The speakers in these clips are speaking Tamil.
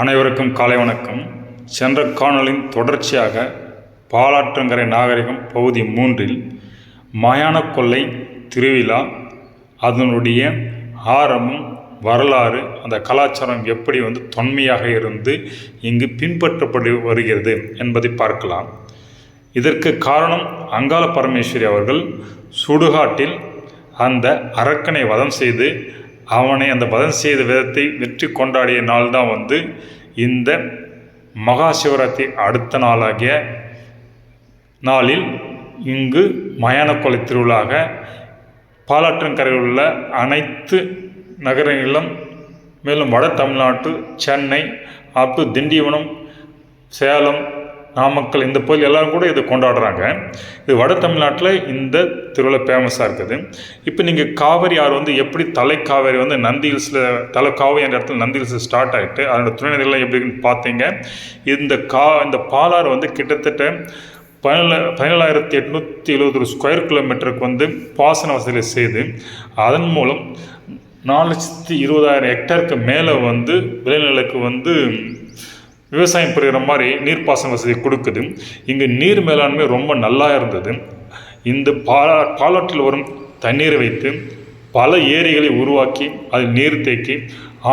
அனைவருக்கும் காலை வணக்கம். சென்ற காணொளியின் தொடர்ச்சியாக பாலாற்றங்கரை நாகரிகம் பகுதி 3 மயான கொள்ளை திருவிழா, அதனுடைய ஆரம்பம், வரலாறு, அந்த கலாச்சாரம் எப்படி தொன்மையாக இருந்து இங்கு பின்பற்றப்பட்டு வருகிறது என்பதை பார்க்கலாம். இதற்கு காரணம் அங்காள பரமேஸ்வரி அவர்கள் சுடுகாட்டில் அந்த அரக்கனை வதம் செய்து அவனை அந்த வதம் செய்த விதத்தை வெற்றி கொண்டாடிய நாள் தான் இந்த மகா சிவராத்திரி அடுத்த நாளாகிய நாளில் இங்கு மயான கொள்ளை திருவிழாக பாலாற்றங்கரையில் உள்ள அனைத்து நகரங்களிலும், மேலும் வட தமிழ்நாட்டு சென்னை அப்பு திண்டிவனம், சேலம், நாமக்கல் இந்த பகுதியில் எல்லோரும் கூட இதை கொண்டாடுறாங்க. இது வட தமிழ்நாட்டில் இந்த திருவிழா ஃபேமஸாக இருக்குது. இப்போ நீங்கள் காவேரி ஆறு எப்படி தலை காவேரி நந்தி ஹில்ஸில் தலை காவேரி என்ற இடத்துல நந்தி ஹில்ஸில் ஸ்டார்ட் ஆகிட்டு அதோட துணைநதிகள்லாம் எப்படின்னு பார்த்தீங்க. இந்த பாலாறு கிட்டத்தட்ட 17,870 ஸ்கொயர் கிலோமீட்டருக்கு பாசன வசதி செய்து அதன் மூலம் 4,20,000 ஹெக்டருக்கு மேலே விளைநிலங்களுக்கு விவசாயம் புரிகிற மாதிரி நீர்ப்பாசன வசதி கொடுக்குது. இங்கே நீர் மேலாண்மை ரொம்ப நல்லா இருந்தது. இந்த பாலாற்றில் வரும் தண்ணீரை வைத்து பல ஏரிகளை உருவாக்கி அதில் நீர் தேக்கி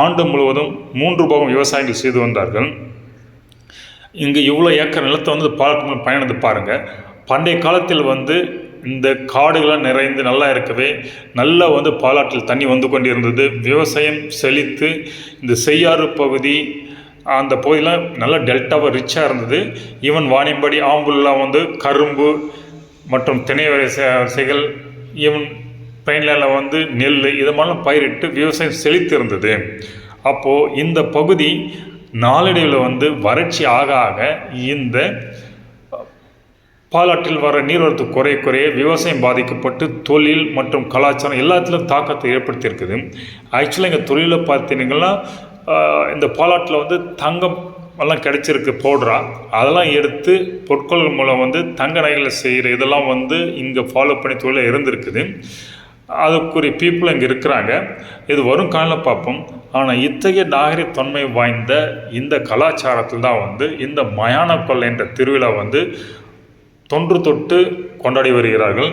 ஆண்டு முழுவதும் 3 பாகம் விவசாயங்கள் செய்து வந்தார்கள். இங்கே இவ்வளோ ஏக்கர் நிலத்தை பாலாற்று பயணத்தை பாருங்கள். பண்டைய காலத்தில் இந்த காடுகளாக நிறைந்து நல்லா இருக்கவே நல்லா பாலாற்றில் தண்ணி கொண்டிருந்தது. விவசாயம் செழித்து இந்த செய்யாறு பகுதி அந்த பகுதியெலாம் நல்லா டெல்டாவாக ரிச்சாக இருந்தது. ஈவன் வாணியம்பாடி, ஆம்பூர்லாம் கரும்பு மற்றும் திணை வரிசைகள், ஈவன் பைன்லேண்டில் நெல் இது மாதிரிலாம் பயிரிட்டு விவசாயம் செழித்து இருந்தது. அப்போது இந்த பகுதி நாளடைவில் வறட்சி ஆக ஆக இந்த பாலாற்றில் வர நீர்வரத்து குறைய விவசாயம் பாதிக்கப்பட்டு தொழில் மற்றும் கலாச்சாரம் எல்லாத்திலும் தாக்கத்தை ஏற்படுத்தியிருக்குது. ஆக்சுவலாக இங்கே தொழிலில் பார்த்தீங்கன்னா இந்த பாலாற்றில் தங்கம் எல்லாம் கிடைச்சிருக்கு பவுடரா, அதெல்லாம் எடுத்து பொற்கொள்கள் மூலம் தங்க நகைகளை செய்கிற இதெல்லாம் இங்கே ஃபாலோ பண்ணி தொழில் இருந்திருக்குது. அதுக்குரிய பீப்புள் இங்கே இருக்கிறாங்க. இது வரும் காலையில் பார்ப்போம். ஆனால் இத்தகைய நாகரிக தொன்மை வாய்ந்த இந்த கலாச்சாரத்தில் தான் இந்த மயான கொள்ளை என்ற திருவிழா தொன்று தொட்டு கொண்டாடி வருகிறார்கள்.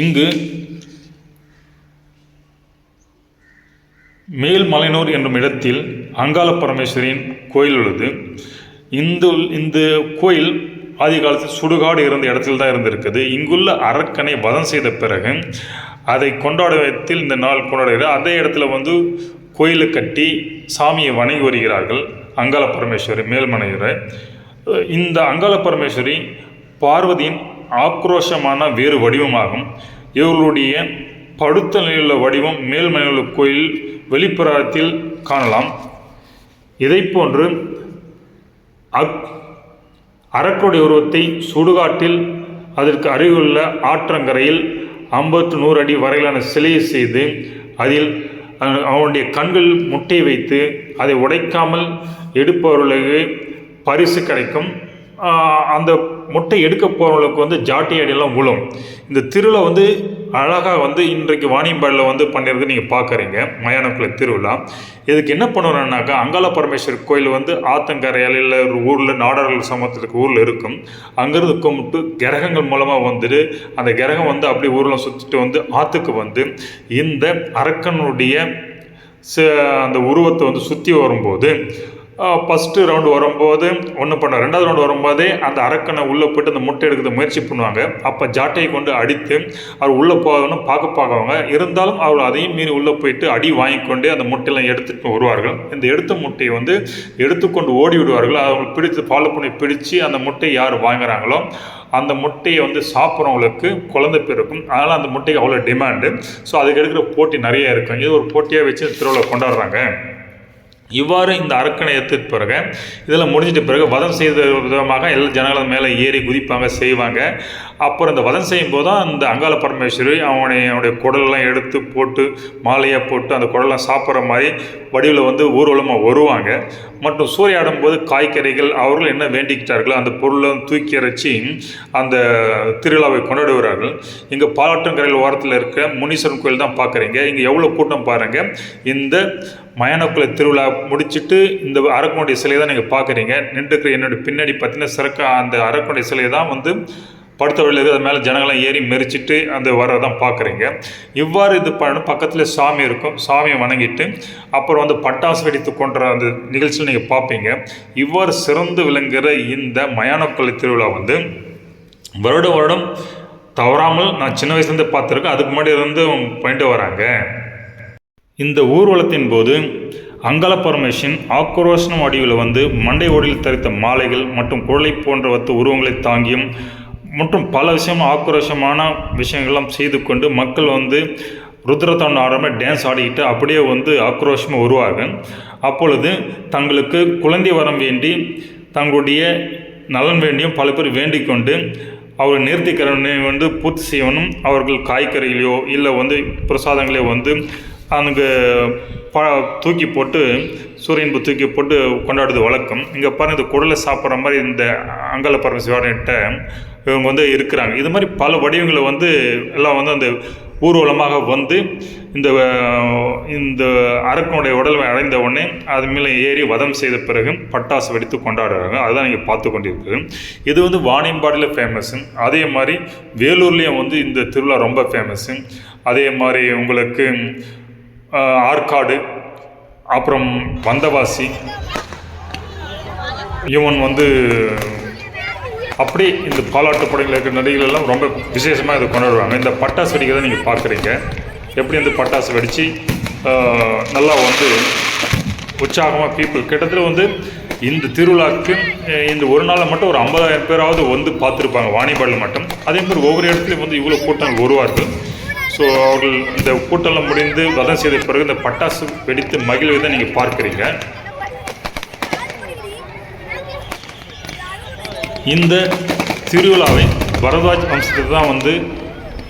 இங்கு மேல்மலையனூர் என்னும் இடத்தில் அங்காள பரமேஸ்வரியின் கோயில் உள்ளது. இந்த கோயில் ஆதி காலத்தில் சுடுகாடு இருந்த இடத்தில் தான் இருந்திருக்குது. இங்குள்ள அரக்கனை வதம் செய்த பிறகு அதை கொண்டாடுவதில் இந்த நாள் கொண்டாடுகிறார். அதே இடத்துல கோயிலை கட்டி சாமியை வணங்கி வருகிறார்கள் அங்காள பரமேஸ்வரி மேல்மலையூரை. இந்த அங்காள பரமேஸ்வரி பார்வதியின் ஆக்ரோஷமான வேறு வடிவமாகும். இவர்களுடைய படுத்த நிலையுள்ள வடிவம் மேல்மலையூர் கோயில் வெளிப்புறத்தில் காணலாம். இதை போன்று அரக்கனுடைய உருவத்தை சுடுகாட்டில் அதற்கு அருகிலுள்ள ஆற்றங்கரையில் 50-100 அடி வரையிலான சிலையை செய்து அதில் அவனுடைய கண்கள் முட்டை வைத்து அதை உடைக்காமல் எடுப்பவர்களுக்கு பரிசு கிடைக்கும். அந்த முட்டை எடுக்க போகிறவங்களுக்கு ஜாட்டி அடியெல்லாம் விழும். இந்த திருவிழா அழகாக இன்றைக்கு வாணியம்பாடியில் பண்ணியிருக்கு நீங்கள் பார்க்குறீங்க மயான கொள்ளை திருவிழா. இதுக்கு என்ன பண்ணுறோன்னாக்கா, அங்காள பரமேஸ்வரர் கோயில் ஆத்தங்கரையில் இல்லை ஒரு ஊரில் நாடார்கள் சமூகத்துக்கு ஊரில் இருக்கும். அங்கேருந்து கும்பிட்டு கிரகங்கள் மூலமாக அந்த கிரகம் அப்படி ஊரில் சுற்றிட்டு ஆற்றுக்கு இந்த அரக்கனுடைய அந்த உருவத்தை சுற்றி வரும்போது ஃபஸ்ட்டு ரவுண்டு வரும்போது ஒன்று பண்ண, 2வது ரவுண்டு வரும்போதே அந்த அரக்கனை உள்ளே போய்ட்டு அந்த முட்டை எடுக்கிறது முயற்சி பண்ணுவாங்க. அப்போ ஜாட்டையை கொண்டு அடித்து அவர் உள்ளே போகணும் பார்க்குவாங்க. இருந்தாலும் அவர் அதையும் மீறி உள்ளே போயிட்டு அடி வாங்கிக்கொண்டு அந்த முட்டையெல்லாம் எடுத்துகிட்டு வருவார்கள். இந்த எடுத்த முட்டையை எடுத்துக்கொண்டு ஓடி விடுவார்கள். அவங்க பிடித்து ஃபாலோ பண்ணி பிடிச்சி அந்த முட்டையை யார் வாங்குகிறாங்களோ அந்த முட்டையை சாப்பிட்றவங்களுக்கு குழந்தை பிறக்கும். அதனால் அந்த முட்டைக்கு அவ்வளோ டிமாண்டு. ஸோ அதுக்கு எடுக்கிற போட்டி நிறைய இருக்கும். இது ஒரு போட்டியாக வச்சு திருவிழா கொண்டாடுறாங்க. இவ்வாறு இந்த அரக்கனை எடுத்துட்டு பிறகு இதெல்லாம் முடிஞ்சிட்ட பிறகு வதம் செய்த விதமாக எல்லா ஜனங்களும் மேலே ஏறி குதிப்பாங்க செய்வாங்க. அப்புறம் இந்த வதம் செய்யும்போது தான் அந்த அங்காள பரமேஸ்வரி அவனுடைய குடலெல்லாம் எடுத்து போட்டு மாலையாக போட்டு அந்த குடலாம் சாப்பிட்ற மாதிரி வடிவில் ஊர்வலமாக வருவாங்க. மற்றும் சூறையாடும் போது காய்கறிகள் அவர்கள் என்ன வேண்டிக்கிட்டார்களோ அந்த பொருளை தூக்கி இறைச்சி அந்த திருவிழாவை கொண்டாடுகிறார்கள். இங்கே பாலாற்றங்கரையில் ஓரத்தில் இருக்க முனீஸ்வரன் கோயில் தான் பார்க்குறீங்க. இங்கே எவ்வளோ கூட்டம் பாருங்கள். இந்த மயானக்குள்ள திருவிழா முடிச்சுட்டு இந்த அரக்கனுடைய சிலையை தான் நீங்கள் பார்க்குறீங்க. நின்றுக்கிற என்னுடைய பின்னாடி பார்த்தீங்கன்னா சிறக்க அந்த அரக்கனுடைய சிலையை தான் வந்து படுத்த வழியில் இருக்குது. அது மேலே ஜனங்களாம் ஏறி மெரிச்சிட்டு அந்த வரதான் பார்க்குறீங்க. இவ்வாறு இது பண்ணணும். பக்கத்தில் சாமி இருக்கும். சாமியை வணங்கிட்டு அப்புறம் வந்து பட்டாசு வெடித்து கொன்ற அந்த நிகழ்ச்சியில் நீங்கள் பார்ப்பீங்க. இவ்வாறு சிறந்து விளங்குகிற இந்த மயானக்குள்ள திருவிழா வந்து வருடம் தவறாமல் நான் சின்ன வயசுலேருந்து பார்த்துருக்கேன். அதுக்கு முன்னாடி இருந்து பண்ணிட்டு வராங்க. இந்த ஊர்வலத்தின் போது அங்காள பரமேஸ்வரன் ஆக்ரோஷன வடிவில் வந்து மண்டை ஓடியில் தரித்த மாலைகள் மற்றும் குழலை போன்ற உருவங்களை தாங்கியும் மற்றும் பல விஷயம் ஆக்ரோஷமான விஷயங்கள்லாம் செய்து கொண்டு மக்கள் வந்து ருத்ரதாண்டம் ஆடாமல் டான்ஸ் ஆடிக்கிட்டு அப்படியே வந்து ஆக்ரோஷமாக உருவாக அப்பொழுது தங்களுக்கு குழந்தை வரம் வேண்டி தங்களுடைய நலன் வேண்டியும் பல பேர் வேண்டிக் கொண்டு அவர் நேர்த்திக்கரனை வந்து பூர்த்தி செய்யணும். அவர்கள் காய்கறிகளையோ இல்லை வந்து பிரசாதங்களையோ வந்து அங்கே தூக்கி போட்டு சூரியன்பு தூக்கி போட்டு கொண்டாடுறது வழக்கம். இங்கே பாருங்கள், இந்த குடலை சாப்பிட்ற மாதிரி இந்த அங்காள பரமேஸ்வரன்கிட்ட இவங்க வந்து இருக்கிறாங்க. இது மாதிரி பல வடிவங்களை வந்து எல்லாம் வந்து அந்த ஊர்வலமாக வந்து இந்த அரக்கனுடைய உடலை அடைந்த உடனே அது மேலே ஏறி வதம் செய்த பிறகு பட்டாசு வெடித்து கொண்டாடுறாங்க. அதுதான் நீங்கள் பார்த்து கொண்டிருக்கு. இது வந்து வாணியம்பாடியில் ஃபேமஸ்ஸு. அதே மாதிரி வேலூர்லேயும் வந்து இந்த திருவிழா ரொம்ப ஃபேமஸ்ஸு. அதே மாதிரி உங்களுக்கு ஆற்காடு, அப்புறம் வந்தவாசி, இவன் வந்து அப்படி இந்த பாலாட்டு படையில் இருக்கிற நடிகைகளெல்லாம் ரொம்ப விசேஷமாக இதை கொண்டாடுவாங்க. இந்த பட்டாசு வெடிக்கிறத நீங்கள் பார்க்குறீங்க. எப்படி அந்த பட்டாசு வெடித்து நல்லா வந்து உற்சாகமாக பீப்புள் கிட்டத்தட்ட வந்து இந்த திருவிழாவுக்கு இந்த ஒரு நாளில் மட்டும் ஒரு 50,000 பேராவது வந்து பார்த்துருப்பாங்க வாணியம்பாடியில் மட்டும். அதே மாதிரி ஒவ்வொரு இடத்துலையும் வந்து இவ்வளோ கூட்டம் வருவார்கள். ஸோ அவர்கள் இந்த கூட்டம்லாம் முடிந்து வதம் செய்த பிறகு இந்த பட்டாசு வெடித்து மகிழ்வதை நீங்கள் பார்க்குறீங்க. இந்த திருவிழாவை பரத்வாஜ் வம்சத்தை தான் வந்து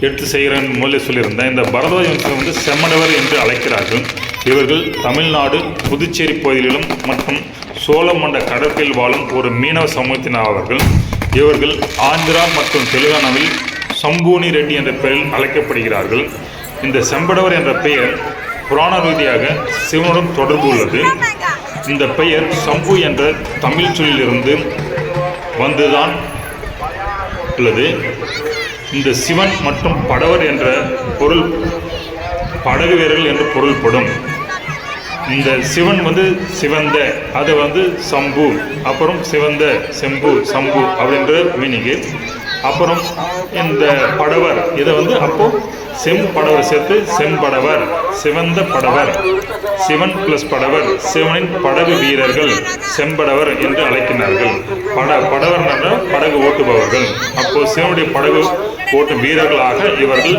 எடுத்து செய்கிறேன்னு முதல்ல சொல்லியிருந்தேன். இந்த பரத்வாஜ் வம்சத்தை வந்து செம்மடவர் என்று அழைக்கிறார்கள். இவர்கள் தமிழ்நாடு, புதுச்சேரி பகுதிகளிலும் மற்றும் சோழமண்ட கடற்கரையில் வாழும் ஒரு மீனவ சமூகத்தினர்கள். இவர்கள் ஆந்திரா மற்றும் தெலுங்கானாவில் சம்பூனி ரெட்டி என்ற பெயரில் அழைக்கப்படுகிறார்கள். இந்த செம்படவர் என்ற பெயர் புராண ரீதியாக சிவனுடன் தொடர்பு உள்ளது. இந்த பெயர் சம்பு என்ற தமிழ் சொல்லிலிருந்து வந்துதான் உள்ளது. இந்த சிவன் மற்றும் படவர் என்ற பொருள் படகு வீரர்கள் என்று பொருள்படும். இந்த சிவன் வந்து சிவந்த, அது வந்து சம்பு, அப்புறம் சிவந்த, செம்பு, சம்பு அப்படின்ற மீனிங்கு. அப்புறம் இந்த படவர் இதை வந்து அப்போது செம்படவர் சேர்த்து செம்படவர், சிவந்த படவர், சிவன் ப்ளஸ் படவர், சிவனின் படகு வீரர்கள் செம்படவர் என்று அழைக்கிறார்கள். படவர் என்ற படகு ஓட்டுபவர்கள். அப்போது சிவனுடைய படகு ஓட்டும் வீரர்களாக இவர்கள்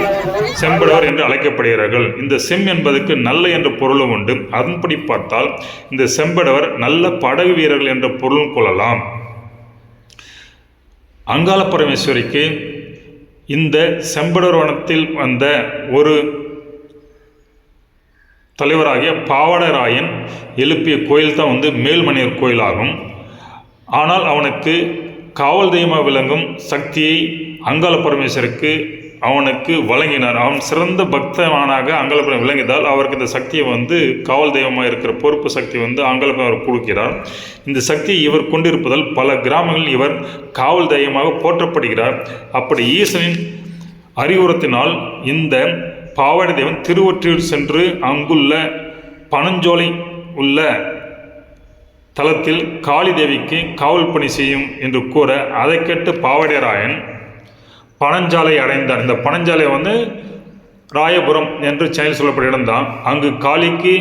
செம்படவர் என்று அழைக்கப்படுகிறார்கள். இந்த செம் என்பதற்கு நல்ல என்ற பொருளும் உண்டு. அதன்படி பார்த்தால் இந்த செம்படவர் நல்ல படகு வீரர்கள் என்ற பொருளும் கொள்ளலாம். அங்காள பரமேஸ்வரிக்கு இந்த செம்படவர் வனத்தில் வந்த ஒரு தலைவராகிய பாவடராயன் எழுப்பிய கோயில் தான் வந்து மேல்மணியர் கோயிலாகும். ஆனால் அவனுக்கு காவல் தெய்வமாக விளங்கும் சக்தியை அங்காள பரமேஸ்வருக்கு அவனுக்கு வழங்கினார். அவன் சிறந்த பக்தனாக அங்காளபுரம் விளங்கியதால் அவருக்கு இந்த சக்தியை வந்து காவல் தெய்வமாக இருக்கிற பொறுப்பு சக்தி வந்து அங்காளபுரம் கொடுக்கிறார். இந்த சக்தியை இவர் கொண்டிருப்பதால் பல கிராமங்களில் இவர் காவல் தெய்வமாக போற்றப்படுகிறார். அப்படி ஈசனின் அறிவுறுத்தினால் இந்த பாவாடை தேவன் திருவொற்றியூர் சென்று அங்குள்ள பனஞ்சோலை உள்ள தலத்தில் காளி தேவிக்கு காவல் பணி செய்யும் என்று கூற அதை கேட்டு பாவடைராயன் பனஞ்சாலை அடைந்தார். இந்த பனஞ்சாலை வந்து ராயபுரம் என்று சென்னையில் சொல்லப்பட்ட இடம்தான். அங்கு காளிக்கு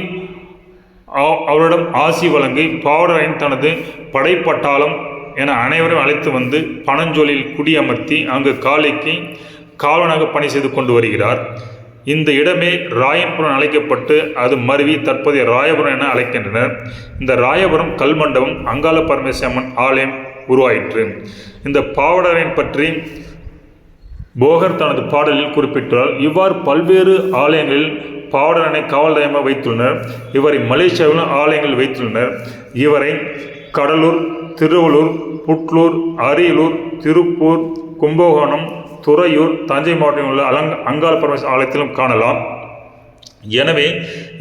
அவரிடம் ஆசி வழங்கி பாவடராயன் தனது படைப்பட்டாளம் என அனைவரும் அழைத்து வந்து பனஞ்சோலில் குடியமர்த்தி அங்கு காளிக்கு காவலனாக பணி செய்து கொண்டு வருகிறார். இந்த இடமே ராயன்புரம் அழைக்கப்பட்டு அது மருவி தற்போதைய ராயபுரம் என அழைக்கின்றனர். இந்த ராயபுரம் கல்மண்டபம் அங்காள பரமேஸ்வரம்மன் ஆலயம் உருவாயிற்று. இந்த பாவடராயன் பற்றி போகர் தனது பாடலில் குறிப்பிட்டார். இவ்வாறு பல்வேறு ஆலயங்களில் பாவடராயனை காவல் தெய்வமாக வைத்துள்ளனர். இவரை மலேசியாவிலும் ஆலயங்கள் வைத்துள்ளனர். இவரை கடலூர், திருவள்ளூர், புட்லூர், அரியலூர், திருப்பூர், கும்பகோணம், துறையூர், தஞ்சை மாவட்டத்தில் உள்ள அங்காள பரமேஸ்வரர் ஆலயத்திலும் காணலாம். எனவே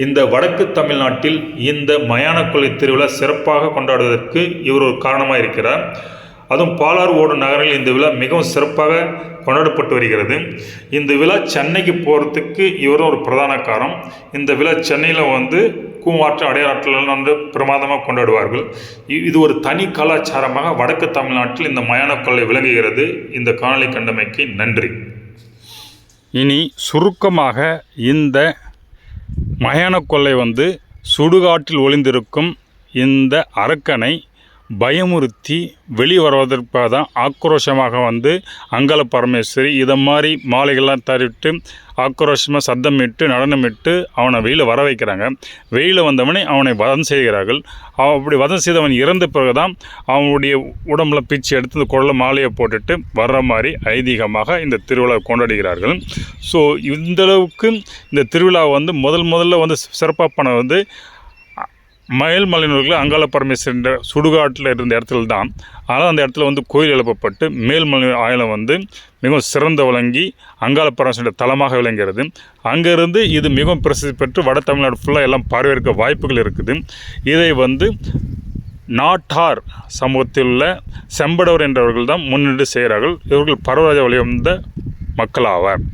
இந்த வடக்கு தமிழ்நாட்டில் இந்த மயான கொள்ளை திருவிழா சிறப்பாக கொண்டாடுவதற்கு இவர் ஒரு காரணமாக இருக்கிறார். அதுவும் பாலாறு ஓடும் நகரில் இந்த விழா மிகவும் சிறப்பாக கொண்டாடப்பட்டு வருகிறது. இந்த விழா சென்னைக்கு போகிறதுக்கு இவரும் ஒரு பிரதான காரணம். இந்த விழா சென்னையில் கூவாற்று அடையாற்றில் வந்து பிரமாதமாக கொண்டாடுவார்கள். இது ஒரு தனி கலாச்சாரமாக வடக்கு தமிழ்நாட்டில் இந்த மயான கொள்ளை விளங்குகிறது. இந்த காணொளி கண்டமைக்கு நன்றி. இனி சுருக்கமாக இந்த மயான கொள்ளை சுடுகாட்டில் ஒளிந்திருக்கும் இந்த அரக்கனை பயமுறுத்தி வெளிவருவதற்காக தான் ஆக்ரோஷமாக அங்காள பரமேஸ்வரி இதை மாதிரி மாலைகள்லாம் தரிட்டு ஆக்ரோஷமாக சத்தமிட்டு நடனமிட்டு அவனை வெளியில் வர வைக்கிறாங்க. வெளியில் வந்தவனை அவனை வதம் செய்கிறார்கள். அப்படி வதம் செய்தவன் இறந்த பிறகு தான் அவனுடைய உடம்புல பிச்சு எடுத்து இந்த குழல மாலையை போட்டுட்டு வர்ற மாதிரி ஐதீகமாக இந்த திருவிழா கொண்டாடுகிறார்கள். ஸோ இந்தளவுக்கு இந்த திருவிழா முதல்ல சிறப்பாக பண்ண மேல்மலையனூரில் அங்காள பரமேஸ்வரன் சுடுகாட்டில் இருந்த இடத்துல தான். ஆனால் அந்த இடத்துல கோயில் எழுப்பப்பட்டு மேல்மலையனூர் ஆலயம் மிகவும் சிறந்த விளங்கி அங்காள பரமேஸ்வரன் தலமாக விளங்குகிறது. அங்கேருந்து இது மிகவும் பிரசித்தி பெற்று வட தமிழ்நாடு ஃபுல்லாக எல்லாம் பார்வையிற்க வாய்ப்புகள் இருக்குது. இதை நாட்டார் சமூகத்தில் உள்ள செம்படவர் என்றவர்கள் தான் முன்னிட்டு செய்கிறார்கள். இவர்கள் பரவராஜ வழி வந்த மக்களாவார்.